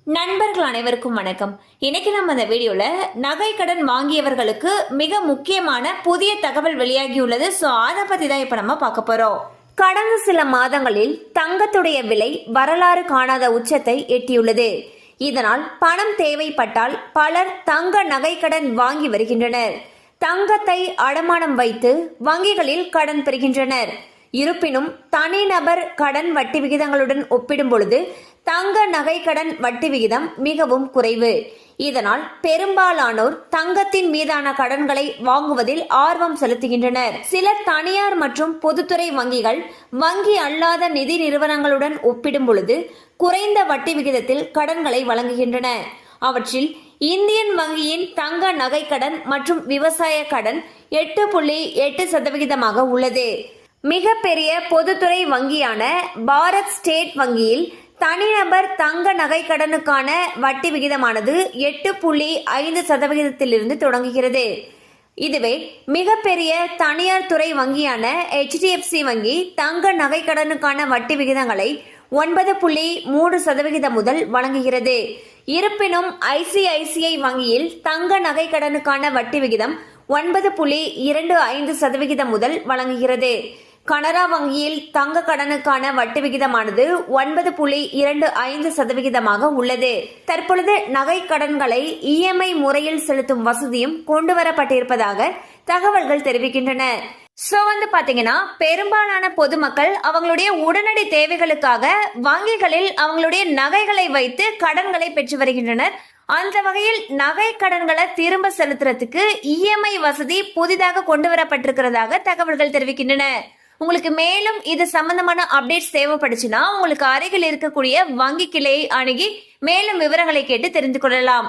நண்பர்கள் அனைவருக்கும் வணக்கம். இன்னைக்கு நம்ம இந்த வீடியோல நகை கடன் வாங்கியவர்களுக்கு மிக முக்கியமான புதிய தகவல் வெளியாகியுள்ளது. ஸோ அதை பத்தி தான் இப்ப நம்ம பார்க்க போறோம். கடந்த சில மாதங்களில் தங்கத்துடைய விலை வரலாறு காணாத உச்சத்தை எட்டியுள்ளது. இதனால் பணம் தேவைப்பட்டால் பலர் தங்க நகை கடன் வாங்கி வருகின்றனர். தங்கத்தை அடமானம் வைத்து வங்கிகளில் கடன் பெறுகின்றனர். இருப்பினும் தனிநபர் கடன் வட்டி விகிதங்களுடன் ஒப்பிடும் பொழுது தங்க நகை கடன் வட்டி விகிதம் மிகவும் குறைவு. இதனால் பெரும்பாலானோர் தங்கத்தின் மீதான கடன்களை வாங்குவதில் ஆர்வம் செலுத்துகின்றனர். சில தனியார் மற்றும் பொதுத்துறை வங்கிகள் வங்கி அல்லாத நிதி நிறுவனங்களுடன் ஒப்பிடும் பொழுது குறைந்த வட்டி விகிதத்தில் கடன்களை வழங்குகின்றன. அவற்றில் இந்தியன் வங்கியின் தங்க நகை கடன் மற்றும் விவசாய கடன் 8.8% உள்ளது. மிகப்பெரிய பொதுத்துறை வங்கியான பாரத் ஸ்டேட் வங்கியில் தனிநபர் தங்க நகை கடனுக்கான வட்டி விகிதமானது 8.5% தொடங்குகிறது. இதுவே மிகப்பெரிய தனியார் துறை வங்கியான HDFC வங்கி தங்க நகை கடனுக்கான வட்டி விகிதங்களை 9.3% முதல் வழங்குகிறது. இருப்பினும் ICICI வங்கியில் தங்க நகை கடனுக்கான வட்டி விகிதம் 9.25% முதல் வழங்குகிறது. கனரா வங்கியில் தங்க கடனுக்கான வட்டி விகிதமானது 9.25% உள்ளது. தற்பொழுது நகை கடன்களை EMI முறையில் செலுத்தும் வசதியும் கொண்டு வரப்பட்டிருப்பதாக தகவல்கள் தெரிவிக்கின்றன. சோ பாத்தீங்கன்னா பெரும்பாலான பொதுமக்கள் அவங்களுடைய உடனடி தேவைகளுக்காக வங்கிகளில் அவங்களுடைய நகைகளை வைத்து கடன்களை பெற்று வருகின்றனர். அந்த வகையில் நகை கடன்களை திரும்ப செலுத்துறதுக்கு EMI வசதி புதிதாக கொண்டு வரப்பட்டிருக்கிறதாக தகவல்கள் தெரிவிக்கின்றன. உங்களுக்கு மேலும் இது சம்பந்தமான அப்டேட்ஸ் தேவைப்படுச்சுன்னா உங்களுக்கு அருகில் இருக்கக்கூடிய வங்கி கிளையை அணுகி மேலும் விவரங்களை கேட்டு தெரிந்து கொள்ளலாம்.